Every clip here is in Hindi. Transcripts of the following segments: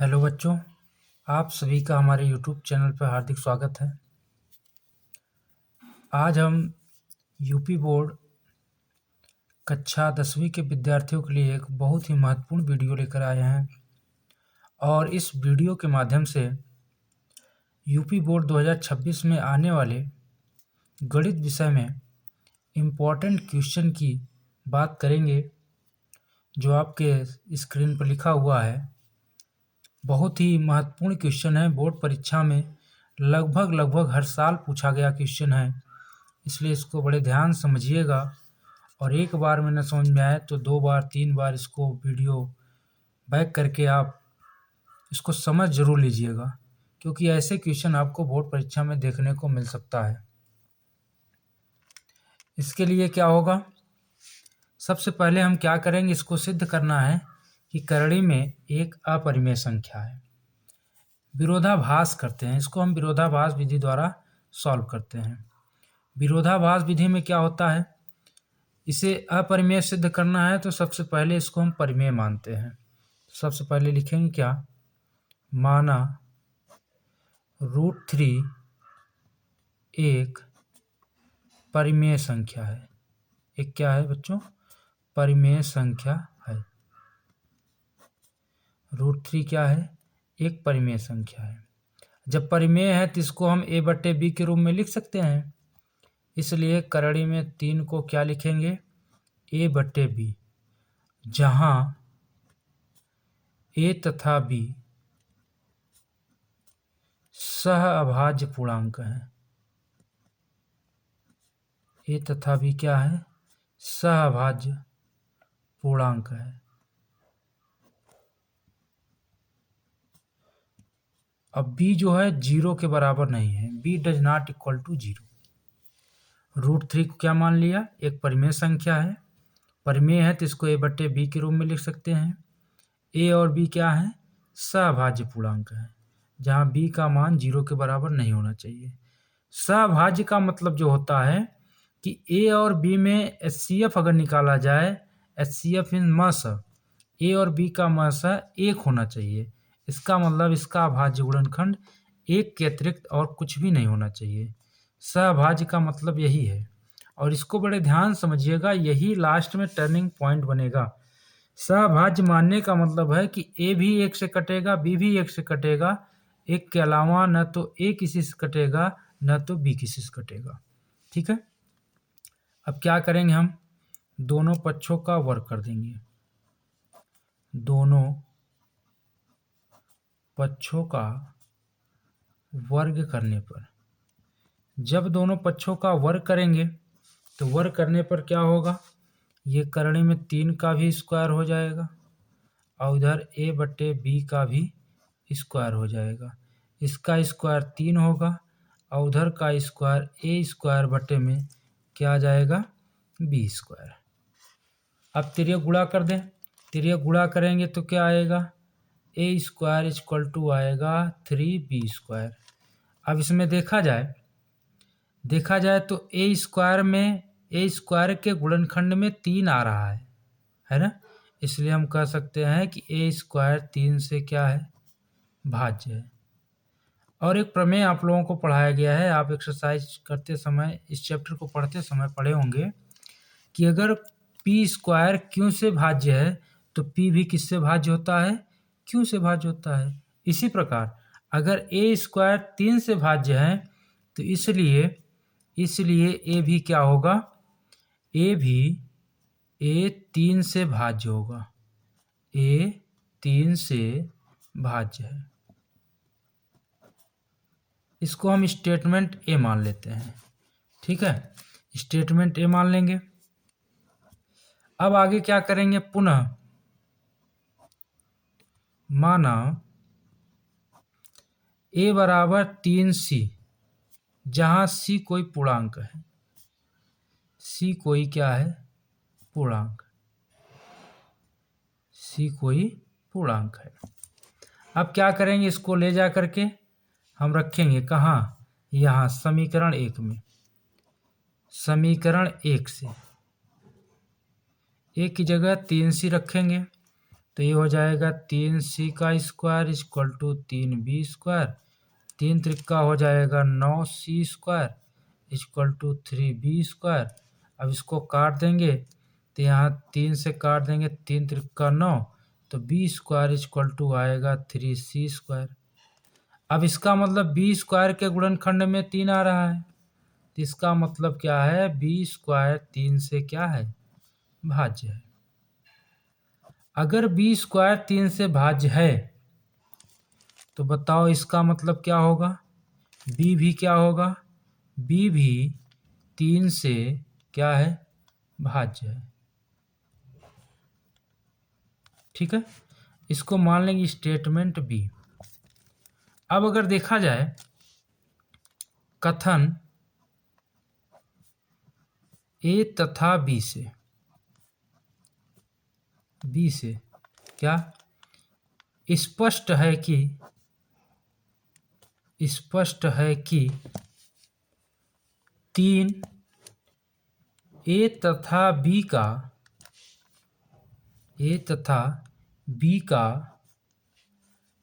हेलो बच्चों, आप सभी का हमारे यूट्यूब चैनल पर हार्दिक स्वागत है। आज हम यूपी बोर्ड कक्षा 10वीं के विद्यार्थियों के लिए एक बहुत ही महत्वपूर्ण वीडियो लेकर आए हैं और इस वीडियो के माध्यम से यूपी बोर्ड 2026 में आने वाले गणित विषय में इम्पॉर्टेंट क्वेश्चन की बात करेंगे जो आपके स्क्रीन पर लिखा हुआ है। बहुत ही महत्वपूर्ण क्वेश्चन है, बोर्ड परीक्षा में लगभग हर साल पूछा गया क्वेश्चन है, इसलिए इसको बड़े ध्यान समझिएगा और एक बार में न समझ में आए तो 2 बार 3 बार इसको वीडियो बैक करके आप इसको समझ जरूर लीजिएगा, क्योंकि ऐसे क्वेश्चन आपको बोर्ड परीक्षा में देखने को मिल सकता है। इसके लिए क्या होगा, सबसे पहले हम क्या करेंगे, इसको सिद्ध करना है कि करड़ी में एक अपरिमेय संख्या है। विरोधाभास करते हैं, इसको हम विरोधाभास विधि द्वारा सॉल्व करते हैं। विरोधाभास विधि में क्या होता है, इसे अपरिमेय सिद्ध करना है तो सबसे पहले इसको हम परिमेय मानते हैं। सबसे पहले लिखेंगे क्या, माना √3 एक परिमेय संख्या है। एक क्या है बच्चों, परिमेय संख्या है। √3 क्या है, एक परिमेय संख्या है। जब परिमेय है तो इसको हम a/b के रूप में लिख सकते हैं, इसलिए करड़ी में 3 को क्या लिखेंगे, a/b, जहां a तथा b सहअभाज्य पूर्णांक है। a तथा b क्या है, सहअभाज्य पूर्णांक है। अब b जो है 0 के बराबर नहीं है, b does not equal to 0। √3 को क्या मान लिया, एक परिमेय संख्या है। परिमेय है तो इसको a/b के रूप में लिख सकते हैं। a और b क्या है, सहअभाज्य पूर्णांक है, जहां b का मान 0 के बराबर नहीं होना चाहिए। सहअभाज्य का मतलब जो होता है कि a और b में HCF अगर निकाला जाए, HCF इन मस, a और b का मस 1 होना चाहिए। इसका मतलब इसका अभाज्य गुणनखंड 1 के अतिरिक्त और कुछ भी नहीं होना चाहिए। सहअभाज्य का मतलब यही है और इसको बड़े ध्यान समझिएगा, यही लास्ट में टर्निंग पॉइंट बनेगा। सहअभाज्य मानने का मतलब है कि a भी 1 से कटेगा, b भी 1 से कटेगा, एक के अलावा न तो a किसी से कटेगा न तो b किसी से कटेगा। ठीक है, अब क्या करेंगे, हम दोनों पक्षों का वर्ग कर देंगे। दोनों पक्षों का वर्ग करने पर, जब दोनों पक्षों का वर्ग करेंगे तो वर्ग करने पर क्या होगा, ये करड़ी में 3 का भी स्क्वायर हो जाएगा और उधर a/b का भी स्क्वायर हो जाएगा। इसका स्क्वायर 3 होगा और उधर का स्क्वायर a² में क्या आ जाएगा, b²। अब तिर्यक गुणा कर दें, तिर्यक गुणा करेंगे तो क्या आएगा, a² = आएगा 3b²। अब इसमें देखा जाए तो a² में a² के गुणनखंड में 3 आ रहा है ना, इसलिए हम कह सकते हैं कि a² 3 से क्या है, भाज्य है। और एक प्रमेय आप लोगों को पढ़ाया गया है, आप एक्सरसाइज करते समय, इस चैप्टर को पढ़ते समय पढ़े होंगे कि अगर p² q से भाज्य है तो p भी किससे भाज्य होता है, q से भाज्य होता है। इसी प्रकार अगर a² 3 से भाज्य है तो इसलिए a भी क्या होगा, a 3 से भाज्य होगा, a 3 से भाज्य है। इसको हम स्टेटमेंट ए मान लेते हैं। ठीक है, स्टेटमेंट ए मान लेंगे। अब आगे क्या करेंगे, पुनः माना a = 3c, जहां c कोई पूर्णांक है, c कोई क्या है, पूर्णांक, c कोई पूर्णांक है। अब क्या करेंगे, इसको ले जा करके हम रखेंगे कहाँ, यहाँ समीकरण 1 में। समीकरण 1 से a की जगह 3c रखेंगे तो ये हो जाएगा 3c का square equal to 3b square, 3 त्रिका हो जाएगा 9c square equal to 3b square. अब इसको काट देंगे तो यहाँ 3 से काट देंगे, 3 त्रिका 9, तो b स्क्वायर इक्वल टू आएगा 3c स्क्वायर। अब इसका मतलब b स्क्वायर के गुणनखंड में 3 आ रहा है, तो इसका मतलब क्या है, b स्क्वायर 3 से क्या है, भाज्य है। अगर b स्क्वायर 3 से भाज्य है तो बताओ इसका मतलब क्या होगा, b भी क्या होगा, b भी 3 से क्या है, भाज्य है। ठीक है, इसको मान लेंगे स्टेटमेंट बी। अब अगर देखा जाए कथन ए तथा बी से क्या स्पष्ट है कि 3 ए तथा बी का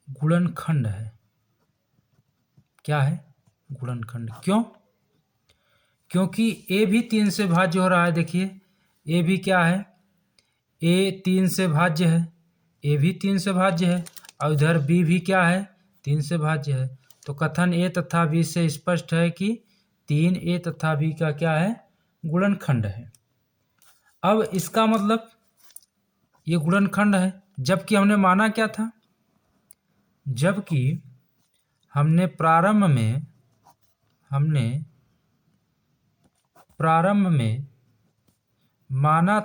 गुणनखंड है। क्या है, गुणनखंड। क्यों? क्योंकि ए भी 3 से भाज्य हो रहा है। देखिए ए भी क्या है, ए 3 से भाज्य है, ए भी 3 से भाज्य है, और इधर बी भी क्या है, 3 से भाज्य है। तो कथन ए तथा बी से स्पष्ट है कि 3 ए तथा बी का क्या है, गुणनखंड है। अब इसका मतलब ये गुणनखंड है, जबकि हमने माना क्या था, जबकि हमने प्रारंभ में माना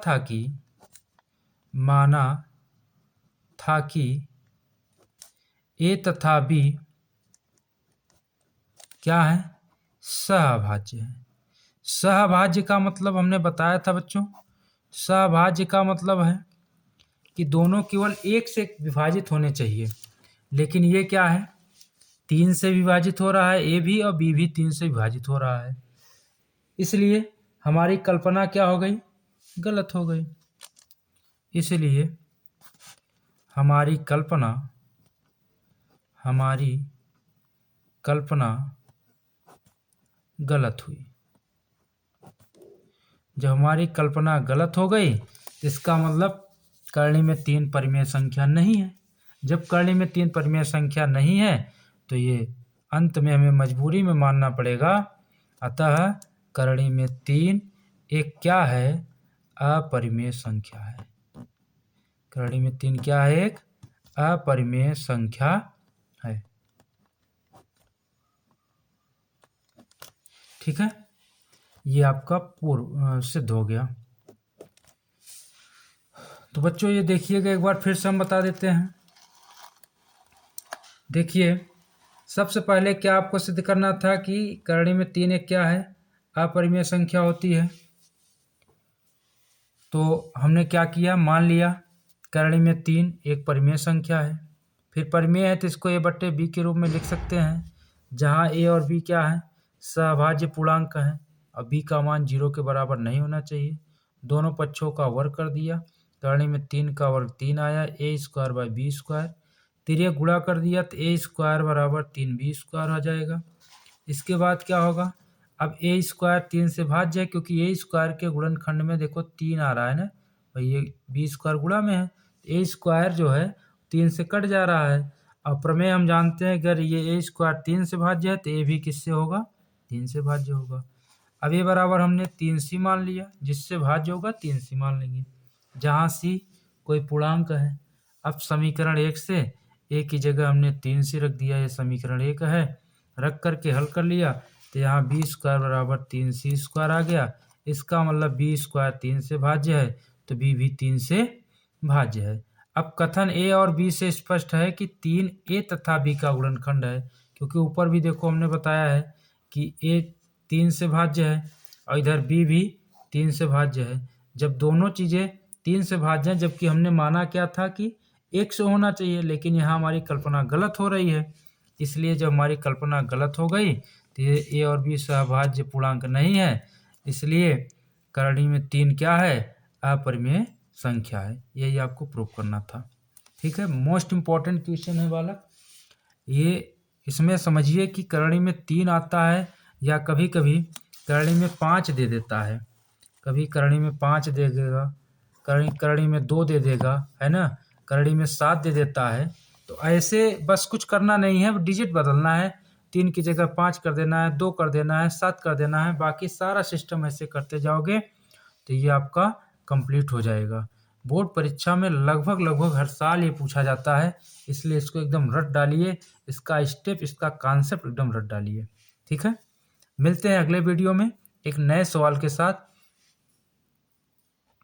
था कि ए तथा बी क्या है, सहभाज्य है। सहभाज्य का मतलब हमने बताया था बच्चों, सहभाज्य का मतलब है कि दोनों केवल एक से विभाजित होने चाहिए, लेकिन ये क्या है, 3 से विभाजित हो रहा है, ए भी और बी भी 3 से विभाजित हो रहा है, इसलिए हमारी कल्पना क्या हो गई, गलत हो गई। इसलिए हमारी कल्पना गलत हुई। जब हमारी कल्पना गलत हो गई तो इसका मतलब करणी में 3 परिमेय संख्या नहीं है। जब करणी में 3 परिमेय संख्या नहीं है तो ये अंत में हमें मजबूरी में मानना पड़ेगा, अतः करणी में 3 एक क्या है, अपरिमेय संख्या है। करणी में 3 क्या है, एक अपरिमेय संख्या है। ठीक है, ये आपका पूर्व सिद्ध हो गया। तो बच्चों ये देखिएगा, एक बार फिर से हम बता देते हैं। देखिए सबसे पहले क्या आपको सिद्ध करना था कि करणी में 3 एक क्या है, अपरिमेय संख्या होती है। तो हमने क्या किया, मान लिया करणी में 3 एक परिमेय संख्या है। फिर परिमेय है तो इसको ए बट्टे बी के रूप में लिख सकते हैं, जहाँ ए और बी क्या है, सहभाज्य पूर्णांक है और बी का मान 0 के बराबर नहीं होना चाहिए। दोनों पक्षों का वर्ग कर दिया, करणी में 3 का वर्ग 3 आया, ए स्क्वायर बाई बी स्क्वायर। तिर्यक गुणा कर दिया तो ए स्क्वायर बराबर 3b स्क्वायर हो जाएगा। इसके बाद क्या होगा, अब ए स्क्वायर 3 से भाज्य है, क्योंकि ए स्क्वायर के गुणनखंड में देखो 3 आ रहा है ना भाई, ये बी स्क्वायर गुणा में है, ए स्क्वायर जो है 3 से कट जा रहा है। और प्रमेय हम जानते हैं, अगर ये ए स्क्वायर 3 से भाज्य है तो ए भी किससे होगा, 3 से भाज्य होगा। अब ये बराबर हमने 3c मान लिया, जिससे भाज्य होगा 3c मान लेंगे, जहाँ c कोई पूर्णांक है। अब समीकरण 1 से ए की जगह हमने 3c रख दिया, ये समीकरण 1 है, रख करके हल कर लिया तो यहाँ बी स्क्वायर बराबर 3c स्क्वायर आ गया। इसका मतलब बी स्क्वायर 3 से भाज्य है तो बी भी 3 से भाज्य है। अब कथन ए और बी से स्पष्ट है कि 3 ए तथा बी का गुणनखंड है, क्योंकि ऊपर भी देखो हमने बताया है कि ए 3 से भाज्य है और इधर बी भी 3 से भाज्य है। जब दोनों चीज़ें 3 से भाज्य हैं, जबकि हमने माना क्या था कि 1 से होना चाहिए, लेकिन यहाँ हमारी कल्पना गलत हो रही है। इसलिए जब हमारी कल्पना गलत हो गई तो ये ए और बी सहभाज्य पूर्णांक नहीं है, इसलिए करणी में 3 क्या है, अपरिमेय संख्या है। यही आपको प्रूव करना था। ठीक है, मोस्ट इम्पॉर्टेंट क्वेश्चन है बालक ये। इसमें समझिए कि करणी में 3 आता है या कभी कभी करणी में 5 दे देता है, कभी करणी में 5 दे देगा, करणी में 2 दे देगा, है ना, करणी में 7 दे देता है। तो ऐसे बस कुछ करना नहीं है, डिजिट बदलना है, 3 की जगह 5 कर देना है, 2 कर देना है, 7 कर देना है, बाकी सारा सिस्टम ऐसे करते जाओगे तो ये आपका कंप्लीट हो जाएगा। बोर्ड परीक्षा में लगभग हर साल ये पूछा जाता है, इसलिए इसको एकदम रट डालिए, इसका स्टेप, इसका कॉन्सेप्ट एकदम रट डालिए। ठीक है, मिलते हैं अगले वीडियो में एक नए सवाल के साथ।